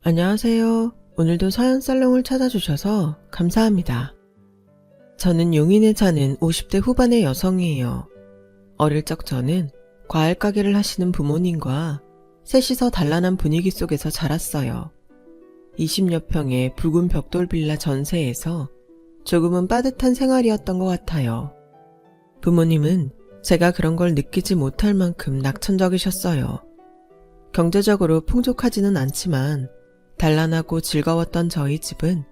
안녕하세요. 오늘도 서연살롱을 찾아주셔서 감사합니다. 저는 용인에 사는 50대 후반의 여성이에요. 어릴 적 저는 과일 가게를 하시는 부모님과 셋이서 단란한 분위기 속에서 자랐어요. 20여 평의 붉은 벽돌 빌라 전세에서 조금은 빠듯한 생활이었던 것 같아요. 부모님은 제가 그런 걸 느끼지 못할 만큼 낙천적이셨어요. 경제적으로 풍족하지는 않지만 단란하고 즐거웠던 저희 집은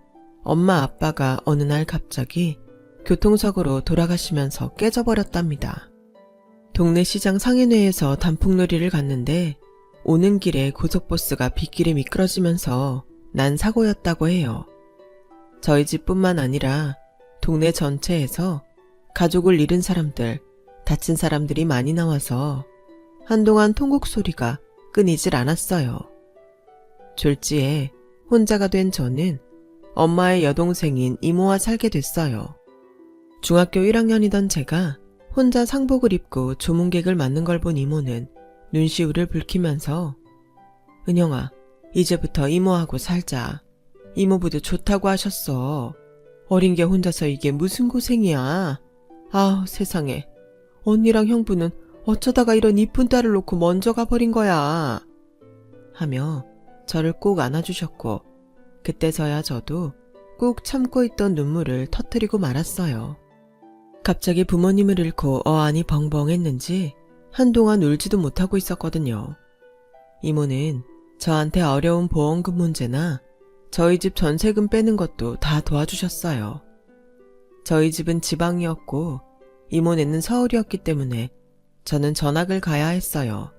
엄마 아빠가 어느 날 갑자기 교통사고로 돌아가시면서 깨져버렸답니다. 동네 시장 상인회에서 단풍놀이를 갔는데 오는 길에 고속버스가 빗길에 미끄러지면서 난 사고였다고 해요. 저희 집뿐만 아니라 동네 전체에서 가족을 잃은 사람들, 다친 사람들이 많이 나와서 한동안 통곡 소리가 끊이질 않았어요. 졸지에 혼자가 된 저는 엄마의 여동생인 이모와 살게 됐어요. 중학교 1학년이던 제가 혼자 상복을 입고 조문객을 맞는 걸 본 이모는 눈시울을 붉히면서 은영아, 이제부터 이모하고 살자. 이모부도 좋다고 하셨어. 어린 게 혼자서 이게 무슨 고생이야. 아우 세상에. 언니랑 형부는 어쩌다가 이런 이쁜 딸을 놓고 먼저 가버린 거야. 하며 저를 꼭 안아주셨고 그때서야 저도 꾹 참고 있던 눈물을 터뜨리고 말았어요. 갑자기 부모님을 잃고 어안이 벙벙했는지 한동안 울지도 못하고 있었거든요. 이모는 저한테 어려운 보험금 문제나 저희 집 전세금 빼는 것도 다 도와주셨어요. 저희 집은 지방이었고 이모네는 서울이었기 때문에 저는 전학을 가야 했어요.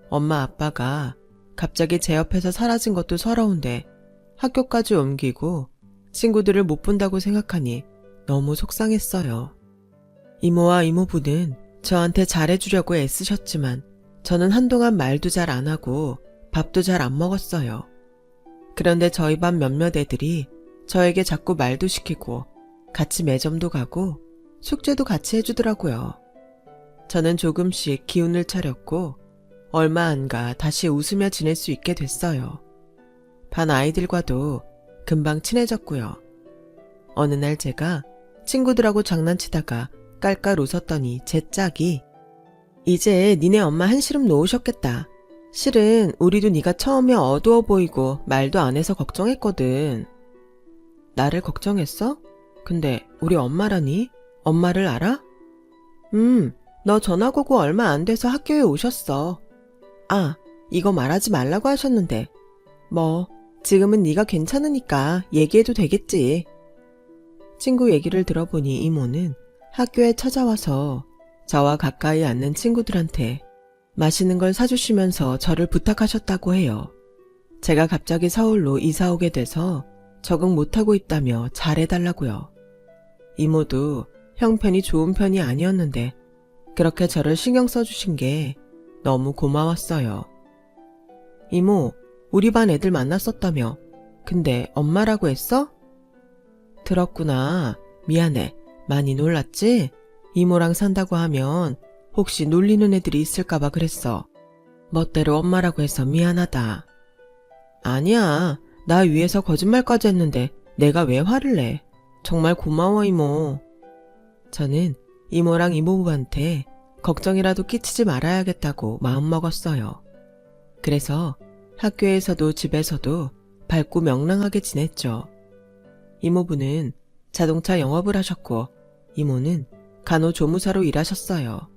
엄마 아빠가 갑자기 제 옆에서 사라진 것도 서러운데 학교까지 옮기고 친구들을 못 본다고 생각하니 너무 속상했어요. 이모와 이모부는 저한테 잘해주려고 애쓰셨지만 저는 한동안 말도 잘 안 하고 밥도 잘 안 먹었어요. 그런데 저희 반 몇몇 애들이 저에게 자꾸 말도 시키고 같이 매점도 가고 숙제도 같이 해주더라고요. 저는 조금씩 기운을 차렸고 얼마 안 가 다시 웃으며 지낼 수 있게 됐어요. 반 아이들과도 금방 친해졌고요. 어느 날 제가 친구들하고 장난치다가 깔깔 웃었더니 제 짝이 이제 니네 엄마 한시름 놓으셨겠다. 실은 우리도 네가 처음에 어두워 보이고 말도 안 해서 걱정했거든. 나를 걱정했어? 근데 우리 엄마라니? 엄마를 알아? 너 전학 오고 얼마 안 돼서 학교에 오셨어. 아, 이거 말하지 말라고 하셨는데 뭐 지금은 네가 괜찮으니까 얘기해도 되겠지. 친구 얘기를 들어보니 이모는 학교에 찾아와서 저와 가까이 앉는 친구들한테 맛있는 걸 사주시면서 저를 부탁하셨다고 해요. 제가 갑자기 서울로 이사 오게 돼서 적응 못하고 있다며 잘해달라고요. 이모도 형편이 좋은 편이 아니었는데 그렇게 저를 신경 써주신 게 너무 고마웠어요. 이모, 우리 반 애들 만났었다며. 근데 엄마라고 했어? 들었구나. 미안해. 많이 놀랐지? 이모랑 산다고 하면 혹시 놀리는 애들이 있을까봐 그랬어. 멋대로 엄마라고 해서 미안하다. 아니야. 나 위해서 거짓말까지 했는데 내가 왜 화를 내. 정말 고마워 이모. 저는 이모랑 이모부한테 걱정이라도 끼치지 말아야겠다고 마음먹었어요. 그래서 학교에서도 집에서도 밝고 명랑하게 지냈죠. 이모부는 자동차 영업을 하셨고 이모는 간호조무사로 일하셨어요.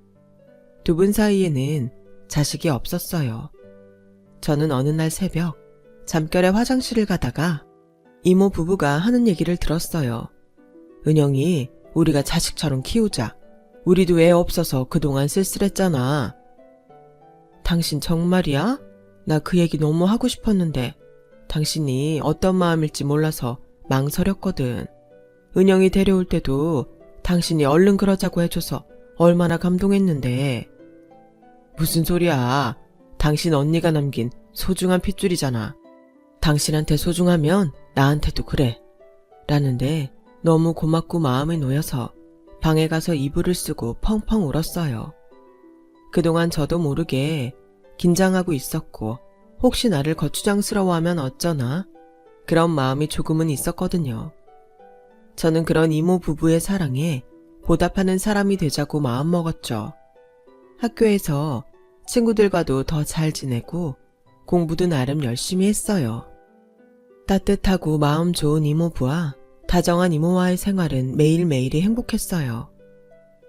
두 분 사이에는 자식이 없었어요. 저는 어느 날 새벽 잠결에 화장실을 가다가 이모 부부가 하는 얘기를 들었어요. 은영이 우리가 자식처럼 키우자. 우리도 애 없어서 그동안 쓸쓸했잖아. 당신 정말이야? 나 그 얘기 너무 하고 싶었는데 당신이 어떤 마음일지 몰라서 망설였거든. 은영이 데려올 때도 당신이 얼른 그러자고 해줘서 얼마나 감동했는데. 무슨 소리야. 당신 언니가 남긴 소중한 핏줄이잖아. 당신한테 소중하면 나한테도 그래. 라는데 너무 고맙고 마음이 놓여서 방에 가서 이불을 쓰고 펑펑 울었어요. 그동안 저도 모르게 긴장하고 있었고 혹시 나를 거추장스러워하면 어쩌나 그런 마음이 조금은 있었거든요. 저는 그런 이모 부부의 사랑에 보답하는 사람이 되자고 마음먹었죠. 학교에서 친구들과도 더 잘 지내고 공부도 나름 열심히 했어요. 따뜻하고 마음 좋은 이모부와 다정한 이모와의 생활은 매일매일이 행복했어요.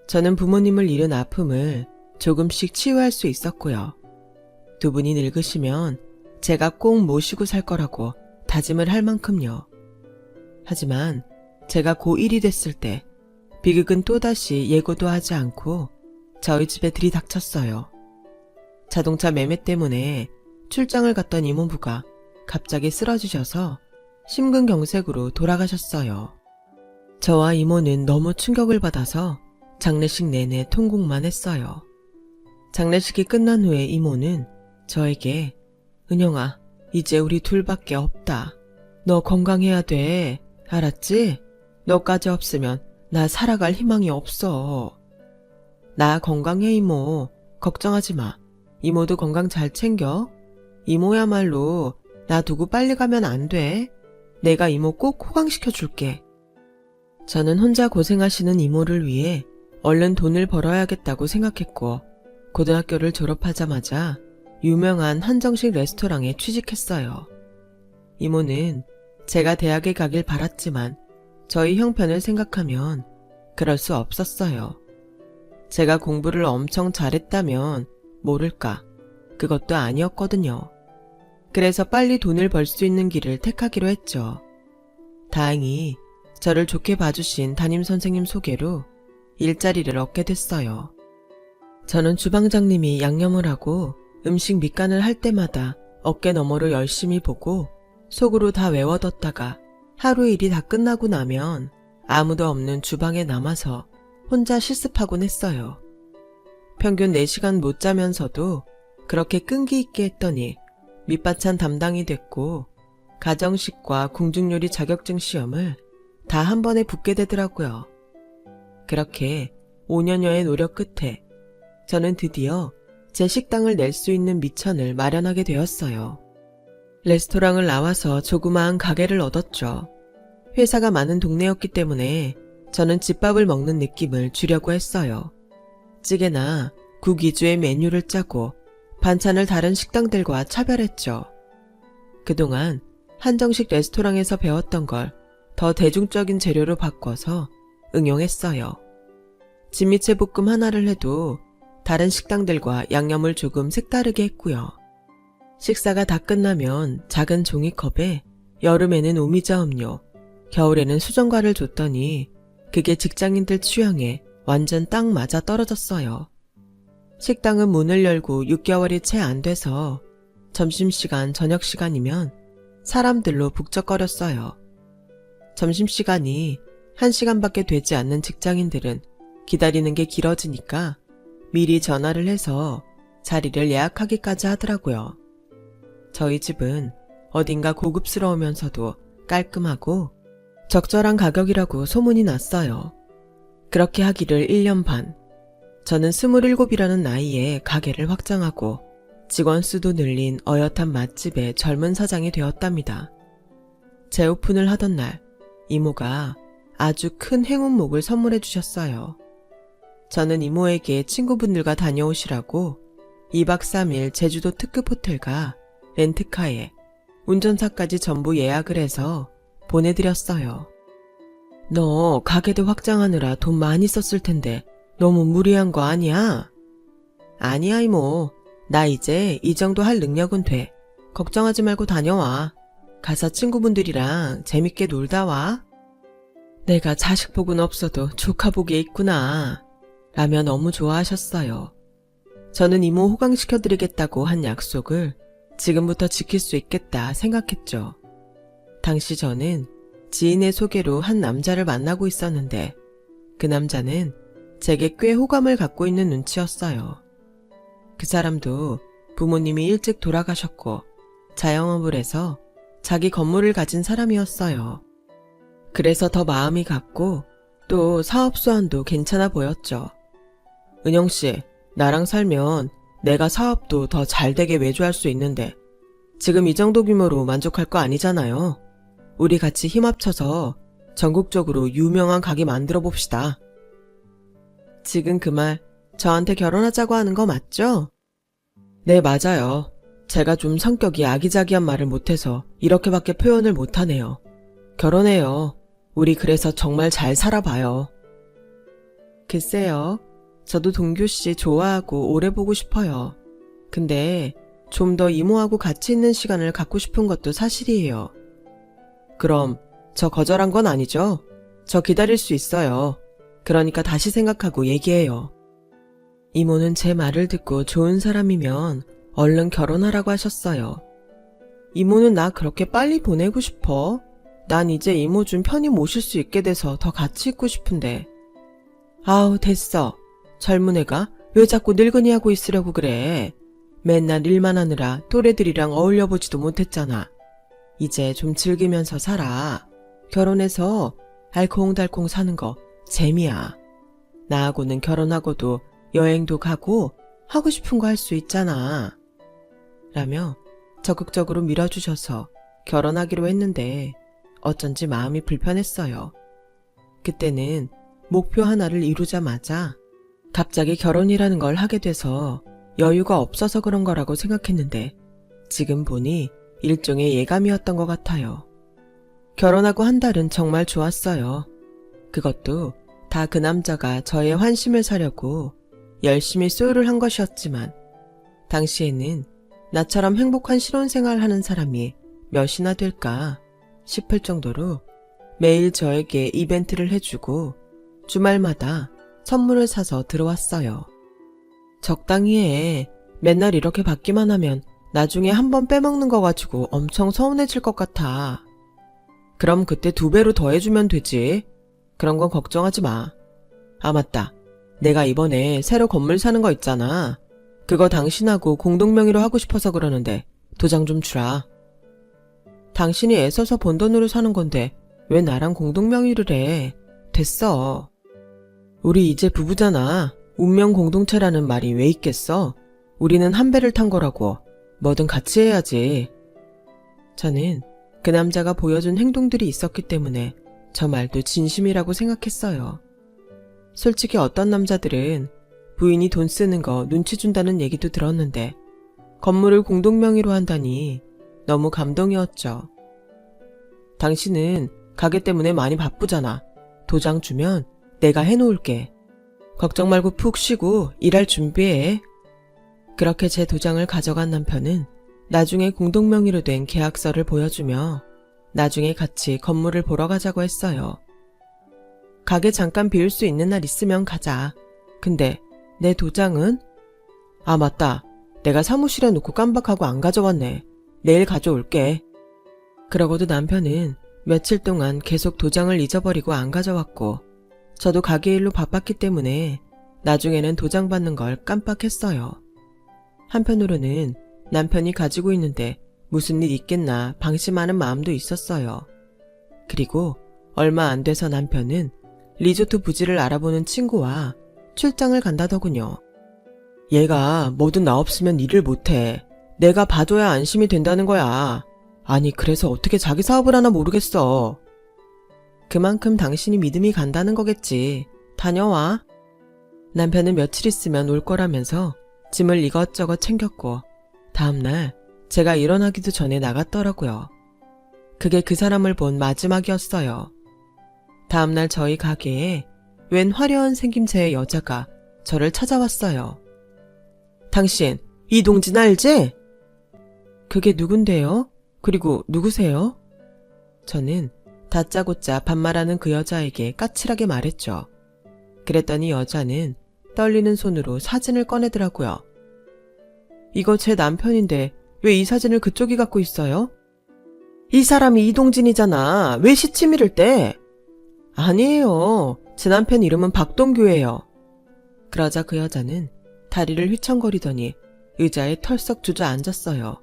저는 부모님을 잃은 아픔을 조금씩 치유할 수 있었고요. 두 분이 늙으시면 제가 꼭 모시고 살 거라고 다짐을 할 만큼요. 하지만 제가 고1이 됐을 때 비극은 또다시 예고도 하지 않고 저희 집에 들이닥쳤어요. 자동차 매매 때문에 출장을 갔던 이모부가 갑자기 쓰러지셔서 심근경색으로 돌아가셨어요. 저와 이모는 너무 충격을 받아서 장례식 내내 통곡만 했어요. 장례식이 끝난 후에 이모는 저에게 은영아, 이제 우리 둘밖에 없다. 너 건강해야 돼. 알았지? 너까지 없으면 나 살아갈 희망이 없어. 나 건강해 이모. 걱정하지 마. 이모도 건강 잘 챙겨. 이모야말로 나 두고 빨리 가면 안 돼. 내가 이모 꼭 호강시켜 줄게. 저는 혼자 고생하시는 이모를 위해 얼른 돈을 벌어야겠다고 생각했고 고등학교를 졸업하자마자 유명한 한정식 레스토랑에 취직했어요. 이모는 제가 대학에 가길 바랐지만 저희 형편을 생각하면 그럴 수 없었어요. 제가 공부를 엄청 잘했다면 모를까, 그것도 아니었거든요. 그래서 빨리 돈을 벌 수 있는 길을 택하기로 했죠. 다행히 저를 좋게 봐주신 담임선생님 소개로 일자리를 얻게 됐어요. 저는 주방장님이 양념을 하고 음식 밑간을 할 때마다 어깨 너머로 열심히 보고 속으로 다 외워뒀다가 하루 일이 다 끝나고 나면 아무도 없는 주방에 남아서 혼자 실습하곤 했어요. 평균 4시간 못 자면서도 그렇게 끈기 있게 했더니 밑반찬 담당이 됐고 가정식과 궁중요리 자격증 시험을 다 한 번에 붙게 되더라고요. 그렇게 5년여의 노력 끝에 저는 드디어 제 식당을 낼 수 있는 미천을 마련하게 되었어요. 레스토랑을 나와서 조그마한 가게를 얻었죠. 회사가 많은 동네였기 때문에 저는 집밥을 먹는 느낌을 주려고 했어요. 찌개나 국 위주의 메뉴를 짜고 반찬을 다른 식당들과 차별했죠. 그동안 한정식 레스토랑에서 배웠던 걸 더 대중적인 재료로 바꿔서 응용했어요. 진미채 볶음 하나를 해도 다른 식당들과 양념을 조금 색다르게 했고요. 식사가 다 끝나면 작은 종이컵에 여름에는 오미자 음료, 겨울에는 수정과를 줬더니 그게 직장인들 취향에 완전 딱 맞아 떨어졌어요. 식당은 문을 열고 6개월이 채 안 돼서 점심시간, 저녁시간이면 사람들로 북적거렸어요. 점심시간이 1시간밖에 되지 않는 직장인들은 기다리는 게 길어지니까 미리 전화를 해서 자리를 예약하기까지 하더라고요. 저희 집은 어딘가 고급스러우면서도 깔끔하고 적절한 가격이라고 소문이 났어요. 그렇게 하기를 1년 반. 저는 27이라는 나이에 가게를 확장하고 직원 수도 늘린 어엿한 맛집의 젊은 사장이 되었답니다. 재오픈을 하던 날 이모가 아주 큰 행운목을 선물해 주셨어요. 저는 이모에게 친구분들과 다녀오시라고 2박 3일 제주도 특급 호텔과 렌트카에 운전사까지 전부 예약을 해서 보내드렸어요. 너 가게도 확장하느라 돈 많이 썼을 텐데 너무 무리한 거 아니야? 아니야 이모. 나 이제 이 정도 할 능력은 돼. 걱정하지 말고 다녀와. 가서 친구분들이랑 재밌게 놀다 와. 내가 자식 복은 없어도 조카 복이 있구나. 라며 너무 좋아하셨어요. 저는 이모 호강시켜드리겠다고 한 약속을 지금부터 지킬 수 있겠다 생각했죠. 당시 저는 지인의 소개로 한 남자를 만나고 있었는데 그 남자는 제게 꽤 호감을 갖고 있는 눈치였어요. 그 사람도 부모님이 일찍 돌아가셨고 자영업을 해서 자기 건물을 가진 사람이었어요. 그래서 더 마음이 갔고 또 사업 수완도 괜찮아 보였죠. 은영씨, 나랑 살면 내가 사업도 더 잘되게 외주할 수 있는데 지금 이 정도 규모로 만족할 거 아니잖아요. 우리 같이 힘 합쳐서 전국적으로 유명한 가게 만들어 봅시다. 지금 그 말 저한테 결혼하자고 하는 거 맞죠? 네, 맞아요. 제가 좀 성격이 아기자기한 말을 못해서 이렇게밖에 표현을 못하네요. 결혼해요. 우리 그래서 정말 잘 살아봐요. 글쎄요. 저도 동규 씨 좋아하고 오래 보고 싶어요. 근데 좀 더 이모하고 같이 있는 시간을 갖고 싶은 것도 사실이에요. 그럼 저 거절한 건 아니죠? 저 기다릴 수 있어요. 그러니까 다시 생각하고 얘기해요. 이모는 제 말을 듣고 좋은 사람이면 얼른 결혼하라고 하셨어요. 이모는 나 그렇게 빨리 보내고 싶어. 난 이제 이모 좀 편히 모실 수 있게 돼서 더 같이 있고 싶은데. 아우, 됐어. 젊은 애가 왜 자꾸 늙은이 하고 있으려고 그래. 맨날 일만 하느라 또래들이랑 어울려보지도 못했잖아. 이제 좀 즐기면서 살아. 결혼해서 알콩달콩 사는 거 재미야. 나하고는 결혼하고도 여행도 가고 하고 싶은 거 할 수 있잖아. 라며 적극적으로 밀어주셔서 결혼하기로 했는데 어쩐지 마음이 불편했어요. 그때는 목표 하나를 이루자마자 갑자기 결혼이라는 걸 하게 돼서 여유가 없어서 그런 거라고 생각했는데 지금 보니 일종의 예감이었던 것 같아요. 결혼하고 한 달은 정말 좋았어요. 그것도 다 그 남자가 저의 환심을 사려고 열심히 소유를 한 것이었지만 당시에는 나처럼 행복한 신혼생활 하는 사람이 몇이나 될까 싶을 정도로 매일 저에게 이벤트를 해주고 주말마다 선물을 사서 들어왔어요. 적당히 해. 맨날 이렇게 받기만 하면 나중에 한번 빼먹는 거 가지고 엄청 서운해질 것 같아. 그럼 그때 2배로 더 해주면 되지. 그런 건 걱정하지 마. 아, 맞다. 내가 이번에 새로 건물 사는 거 있잖아. 그거 당신하고 공동명의로 하고 싶어서 그러는데 도장 좀 주라. 당신이 애써서 번 돈으로 사는 건데 왜 나랑 공동명의를 해. 됐어. 우리 이제 부부잖아. 운명 공동체라는 말이 왜 있겠어? 우리는 한 배를 탄 거라고. 뭐든 같이 해야지. 저는 그 남자가 보여준 행동들이 있었기 때문에 저 말도 진심이라고 생각했어요. 솔직히 어떤 남자들은 부인이 돈 쓰는 거 눈치 준다는 얘기도 들었는데 건물을 공동명의로 한다니 너무 감동이었죠. 당신은 가게 때문에 많이 바쁘잖아. 도장 주면 내가 해놓을게. 걱정 말고 푹 쉬고 일할 준비해. 그렇게 제 도장을 가져간 남편은 나중에 공동명의로 된 계약서를 보여주며 나중에 같이 건물을 보러 가자고 했어요. 가게 잠깐 비울 수 있는 날 있으면 가자. 근데 내 도장은? 아, 맞다. 내가 사무실에 놓고 깜박하고 안 가져왔네. 내일 가져올게. 그러고도 남편은 며칠 동안 계속 도장을 잊어버리고 안 가져왔고 저도 가게 일로 바빴기 때문에 나중에는 도장 받는 걸 깜빡했어요. 한편으로는 남편이 가지고 있는데 무슨 일 있겠나 방심하는 마음도 있었어요. 그리고 얼마 안 돼서 남편은 리조트 부지를 알아보는 친구와 출장을 간다더군요. 얘가 뭐든 나 없으면 일을 못해. 내가 봐줘야 안심이 된다는 거야. 아니, 그래서 어떻게 자기 사업을 하나 모르겠어. 그만큼 당신이 믿음이 간다는 거겠지. 다녀와. 남편은 며칠 있으면 올 거라면서 짐을 이것저것 챙겼고 다음날 제가 일어나기도 전에 나갔더라고요. 그게 그 사람을 본 마지막이었어요. 다음날 저희 가게에 웬 화려한 생김새의 여자가 저를 찾아왔어요. 당신, 이동진 알지? 그게 누군데요? 그리고 누구세요? 저는 다짜고짜 반말하는 그 여자에게 까칠하게 말했죠. 그랬더니 여자는 떨리는 손으로 사진을 꺼내더라고요. 이거 제 남편인데 왜 이 사진을 그쪽이 갖고 있어요? 이 사람이 이동진이잖아. 왜 시치미를 떼? 아니에요. 제 남편 이름은 박동규예요. 그러자 그 여자는 다리를 휘청거리더니 의자에 털썩 주저앉았어요.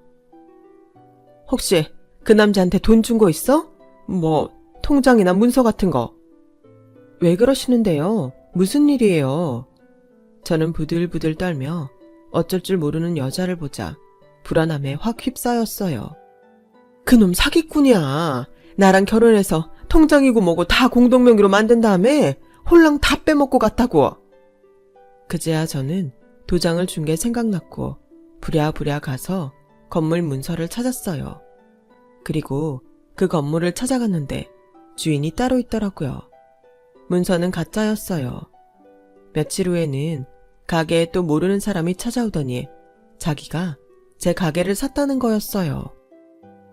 혹시 그 남자한테 돈 준 거 있어? 뭐 통장이나 문서 같은 거. 왜 그러시는데요? 무슨 일이에요? 저는 부들부들 떨며 어쩔 줄 모르는 여자를 보자 불안함에 확 휩싸였어요. 그놈 사기꾼이야. 나랑 결혼해서 통장이고 뭐고 다 공동명의로 만든 다음에 홀랑 다 빼먹고 갔다고. 그제야 저는 도장을 준 게 생각났고 부랴부랴 가서 건물 문서를 찾았어요. 그리고 그 건물을 찾아갔는데 주인이 따로 있더라고요. 문서는 가짜였어요. 며칠 후에는 가게에 또 모르는 사람이 찾아오더니 자기가 제 가게를 샀다는 거였어요.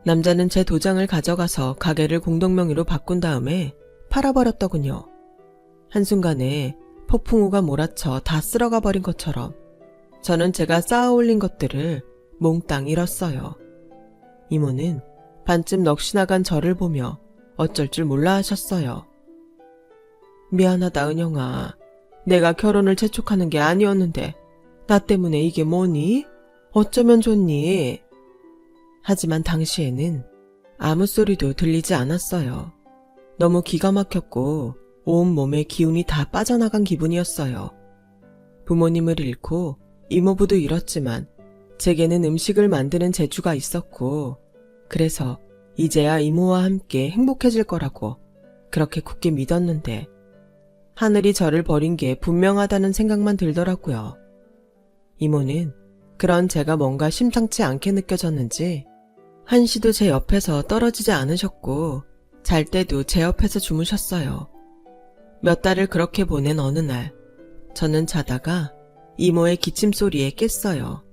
남자는 제 도장을 가져가서 가게를 공동명의로 바꾼 다음에 팔아버렸더군요. 한순간에 폭풍우가 몰아쳐 다 쓸어가 버린 것처럼 저는 제가 쌓아 올린 것들을 몽땅 잃었어요. 이모는 반쯤 넋이 나간 저를 보며 어쩔 줄 몰라 하셨어요. 미안하다 은영아. 내가 결혼을 재촉하는 게 아니었는데 나 때문에 이게 뭐니? 어쩌면 좋니? 하지만 당시에는 아무 소리도 들리지 않았어요. 너무 기가 막혔고 온몸에 기운이 다 빠져나간 기분이었어요. 부모님을 잃고 이모부도 잃었지만 제게는 음식을 만드는 재주가 있었고 그래서 이제야 이모와 함께 행복해질 거라고 그렇게 굳게 믿었는데 하늘이 저를 버린 게 분명하다는 생각만 들더라고요. 이모는 그런 제가 뭔가 심상치 않게 느껴졌는지 한시도 제 옆에서 떨어지지 않으셨고 잘 때도 제 옆에서 주무셨어요. 몇 달을 그렇게 보낸 어느 날 저는 자다가 이모의 기침 소리에 깼어요.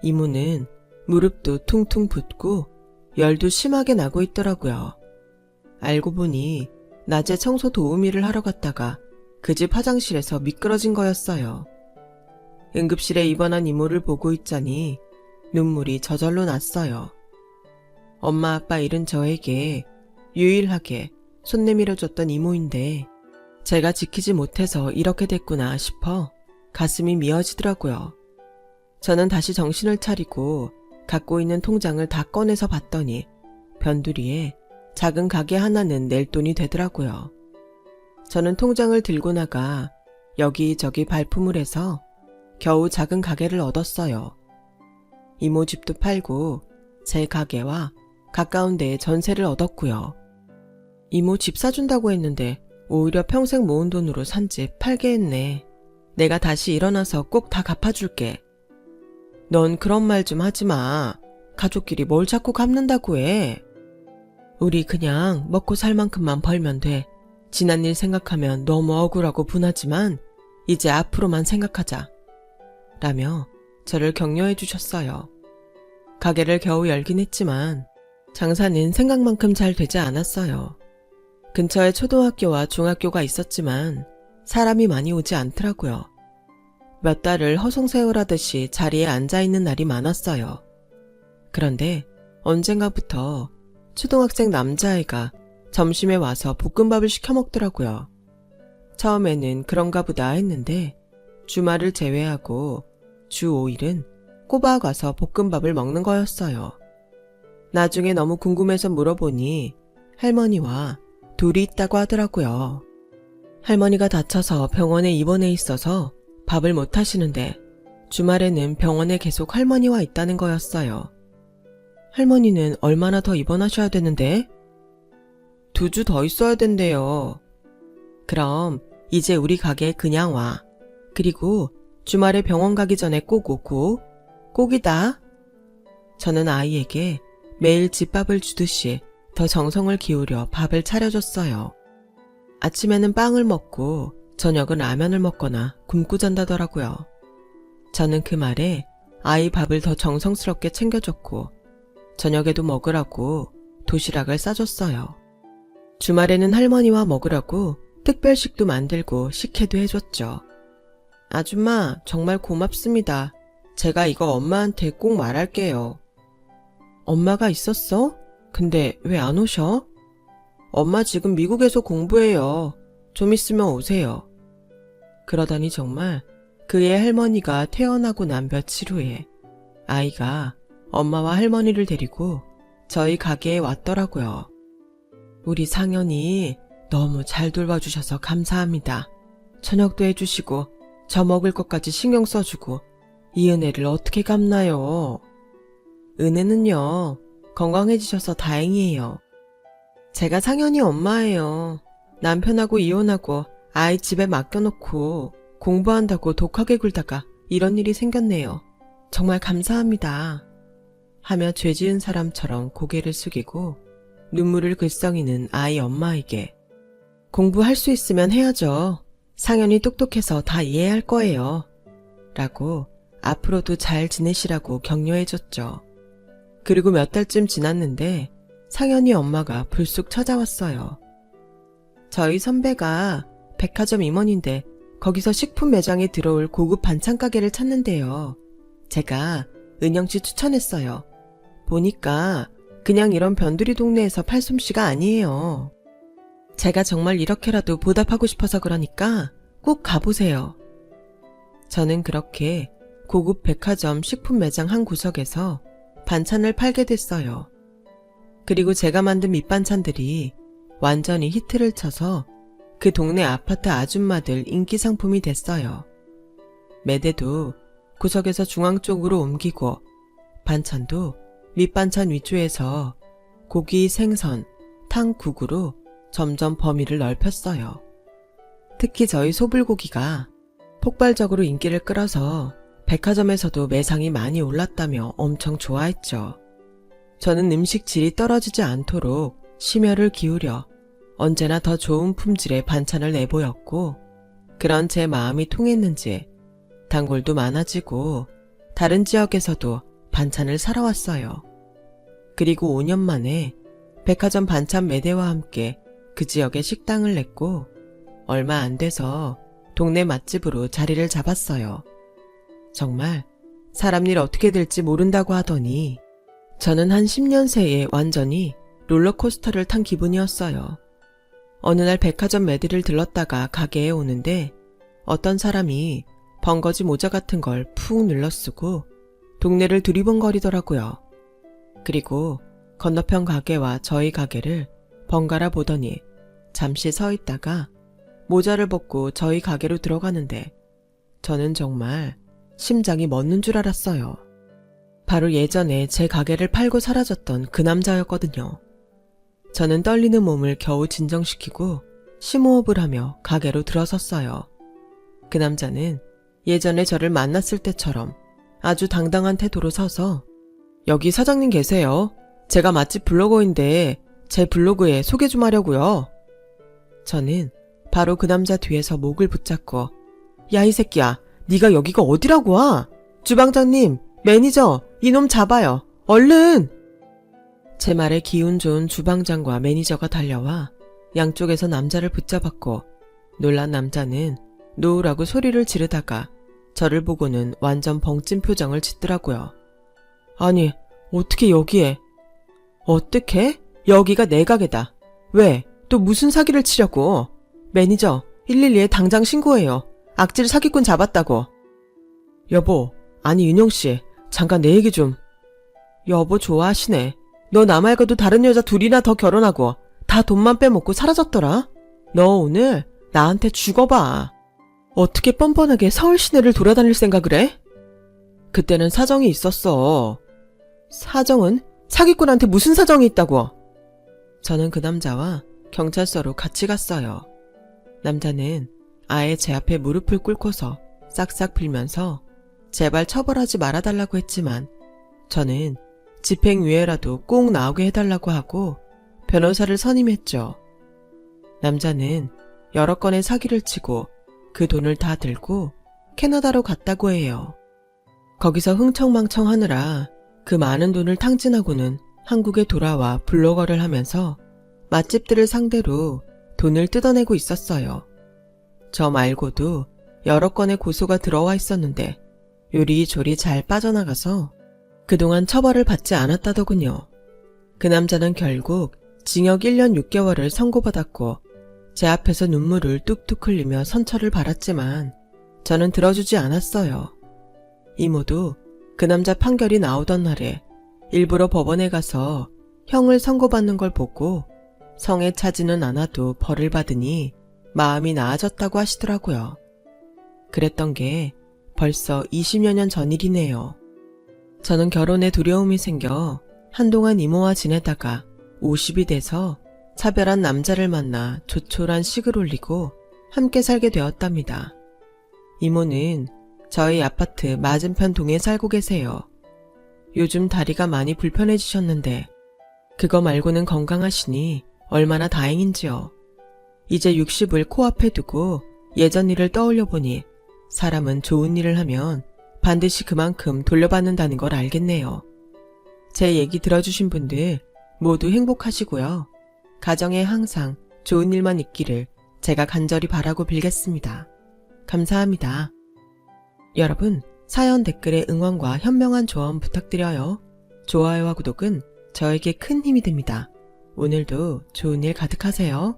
이모는 무릎도 퉁퉁 붓고 열도 심하게 나고 있더라고요. 알고 보니 낮에 청소 도우미를 하러 갔다가 그 집 화장실에서 미끄러진 거였어요. 응급실에 입원한 이모를 보고 있자니 눈물이 저절로 났어요. 엄마 아빠 잃은 저에게 유일하게 손 내밀어줬던 이모인데 제가 지키지 못해서 이렇게 됐구나 싶어 가슴이 미어지더라고요. 저는 다시 정신을 차리고 갖고 있는 통장을 다 꺼내서 봤더니 변두리에 작은 가게 하나는 낼 돈이 되더라고요. 저는 통장을 들고 나가 여기저기 발품을 해서 겨우 작은 가게를 얻었어요. 이모 집도 팔고 제 가게와 가까운 데에 전세를 얻었고요. 이모 집 사준다고 했는데 오히려 평생 모은 돈으로 산 집 팔게 했네. 내가 다시 일어나서 꼭 다 갚아줄게. 넌 그런 말 좀 하지 마. 가족끼리 뭘 자꾸 갚는다고 해. 우리 그냥 먹고 살 만큼만 벌면 돼. 지난 일 생각하면 너무 억울하고 분하지만 이제 앞으로만 생각하자. 라며 저를 격려해 주셨어요. 가게를 겨우 열긴 했지만 장사는 생각만큼 잘 되지 않았어요. 근처에 초등학교와 중학교가 있었지만 사람이 많이 오지 않더라고요. 몇 달을 허송세월하듯이 자리에 앉아있는 날이 많았어요. 그런데 언젠가부터 초등학생 남자아이가 점심에 와서 볶음밥을 시켜 먹더라고요. 처음에는 그런가 보다 했는데 주말을 제외하고 주 5일은 꼬박 와서 볶음밥을 먹는 거였어요. 나중에 너무 궁금해서 물어보니 할머니와 둘이 있다고 하더라고요. 할머니가 다쳐서 병원에 입원해 있어서 밥을 못 하시는데 주말에는 병원에 계속 할머니와 있다는 거였어요. 할머니는 얼마나 더 입원하셔야 되는데? 2주 더 있어야 된대요. 그럼 이제 우리 가게에 그냥 와. 그리고 주말에 병원 가기 전에 꼭 오고. 꼭이다. 저는 아이에게 매일 집밥을 주듯이 더 정성을 기울여 밥을 차려줬어요. 아침에는 빵을 먹고 저녁은 라면을 먹거나 굶고 잔다더라고요. 저는 그 말에 아이 밥을 더 정성스럽게 챙겨줬고 저녁에도 먹으라고 도시락을 싸줬어요. 주말에는 할머니와 먹으라고 특별식도 만들고 식혜도 해줬죠. 아줌마 정말 고맙습니다. 제가 이거 엄마한테 꼭 말할게요. 엄마가 있었어? 근데 왜 안 오셔? 엄마 지금 미국에서 공부해요. 좀 있으면 오세요. 그러더니 정말 그의 할머니가 태어나고 난 며칠 후에 아이가 엄마와 할머니를 데리고 저희 가게에 왔더라고요. 우리 상현이 너무 잘 돌봐주셔서 감사합니다. 저녁도 해주시고 저 먹을 것까지 신경 써주고 이 은혜를 어떻게 갚나요? 은혜는요, 건강해지셔서 다행이에요. 제가 상현이 엄마예요. 남편하고 이혼하고 아이 집에 맡겨놓고 공부한다고 독하게 굴다가 이런 일이 생겼네요. 정말 감사합니다. 하며 죄 지은 사람처럼 고개를 숙이고 눈물을 글썽이는 아이 엄마에게 공부할 수 있으면 해야죠. 상현이 똑똑해서 다 이해할 거예요. 라고 앞으로도 잘 지내시라고 격려해줬죠. 그리고 몇 달쯤 지났는데 상현이 엄마가 불쑥 찾아왔어요. 저희 선배가 백화점 임원인데 거기서 식품 매장에 들어올 고급 반찬 가게를 찾는데요. 제가 은영씨 추천했어요. 보니까 그냥 이런 변두리 동네에서 팔 솜씨가 아니에요. 제가 정말 이렇게라도 보답하고 싶어서 그러니까 꼭 가보세요. 저는 그렇게 고급 백화점 식품 매장 한 구석에서 반찬을 팔게 됐어요. 그리고 제가 만든 밑반찬들이 완전히 히트를 쳐서 그 동네 아파트 아줌마들 인기 상품이 됐어요. 매대도 구석에서 중앙 쪽으로 옮기고 반찬도 밑반찬 위주에서 고기, 생선, 탕, 국으로 점점 범위를 넓혔어요. 특히 저희 소불고기가 폭발적으로 인기를 끌어서 백화점에서도 매상이 많이 올랐다며 엄청 좋아했죠. 저는 음식 질이 떨어지지 않도록 심혈을 기울여 언제나 더 좋은 품질의 반찬을 내보였고 그런 제 마음이 통했는지 단골도 많아지고 다른 지역에서도 반찬을 사러 왔어요. 그리고 5년 만에 백화점 반찬 매대와 함께 그 지역에 식당을 냈고 얼마 안 돼서 동네 맛집으로 자리를 잡았어요. 정말 사람 일 어떻게 될지 모른다고 하더니 저는 한 10년 새에 완전히 롤러코스터를 탄 기분이었어요. 어느 날 백화점 매대를 들렀다가 가게에 오는데 어떤 사람이 번거지 모자 같은 걸 푹 눌러쓰고 동네를 두리번거리더라고요. 그리고 건너편 가게와 저희 가게를 번갈아 보더니 잠시 서 있다가 모자를 벗고 저희 가게로 들어가는데 저는 정말 심장이 멎는 줄 알았어요. 바로 예전에 제 가게를 팔고 사라졌던 그 남자였거든요. 저는 떨리는 몸을 겨우 진정시키고 심호흡을 하며 가게로 들어섰어요. 그 남자는 예전에 저를 만났을 때처럼 아주 당당한 태도로 서서 여기 사장님 계세요. 제가 맛집 블로거인데 제 블로그에 소개 좀 하려고요. 저는 바로 그 남자 뒤에서 목을 붙잡고 야 이 새끼야 네가 여기가 어디라고 와? 주방장님 매니저 이놈 잡아요. 얼른! 제 말에 기운 좋은 주방장과 매니저가 달려와 양쪽에서 남자를 붙잡았고 놀란 남자는 노으라고 소리를 지르다가 저를 보고는 완전 벙찐 표정을 짓더라고요. 아니 어떻게 여기에? 어떻게? 여기가 내 가게다. 왜? 또 무슨 사기를 치려고? 매니저 112에 당장 신고해요. 악질 사기꾼 잡았다고. 여보, 아니 윤영씨 잠깐 내 얘기 좀. 여보 좋아하시네. 너 나 말고도 다른 여자 둘이나 더 결혼하고 다 돈만 빼먹고 사라졌더라. 너 오늘 나한테 죽어봐. 어떻게 뻔뻔하게 서울 시내를 돌아다닐 생각을 해? 그때는 사정이 있었어. 사정은? 사기꾼한테 무슨 사정이 있다고? 저는 그 남자와 경찰서로 같이 갔어요. 남자는 아예 제 앞에 무릎을 꿇고서 싹싹 빌면서 제발 처벌하지 말아달라고 했지만 저는 집행유예라도 꼭 나오게 해달라고 하고 변호사를 선임했죠. 남자는 여러 건의 사기를 치고 그 돈을 다 들고 캐나다로 갔다고 해요. 거기서 흥청망청 하느라 그 많은 돈을 탕진하고는 한국에 돌아와 블로거를 하면서 맛집들을 상대로 돈을 뜯어내고 있었어요. 저 말고도 여러 건의 고소가 들어와 있었는데 요리조리 잘 빠져나가서 그동안 처벌을 받지 않았다더군요. 그 남자는 결국 징역 1년 6개월을 선고받았고 제 앞에서 눈물을 뚝뚝 흘리며 선처를 받았지만 저는 들어주지 않았어요. 이모도 그 남자 판결이 나오던 날에 일부러 법원에 가서 형을 선고받는 걸 보고 성에 차지는 않아도 벌을 받으니 마음이 나아졌다고 하시더라고요. 그랬던 게 벌써 20여 년 전 일이네요. 저는 결혼에 두려움이 생겨 한동안 이모와 지내다가 50이 돼서 차별한 남자를 만나 조촐한 식을 올리고 함께 살게 되었답니다. 이모는 저희 아파트 맞은편 동에 살고 계세요. 요즘 다리가 많이 불편해지셨는데 그거 말고는 건강하시니 얼마나 다행인지요. 이제 60을 코앞에 두고 예전 일을 떠올려 보니 사람은 좋은 일을 하면 반드시 그만큼 돌려받는다는 걸 알겠네요. 제 얘기 들어주신 분들 모두 행복하시고요. 가정에 항상 좋은 일만 있기를 제가 간절히 바라고 빌겠습니다. 감사합니다. 여러분, 사연 댓글에 응원과 현명한 조언 부탁드려요. 좋아요와 구독은 저에게 큰 힘이 됩니다. 오늘도 좋은 일 가득하세요.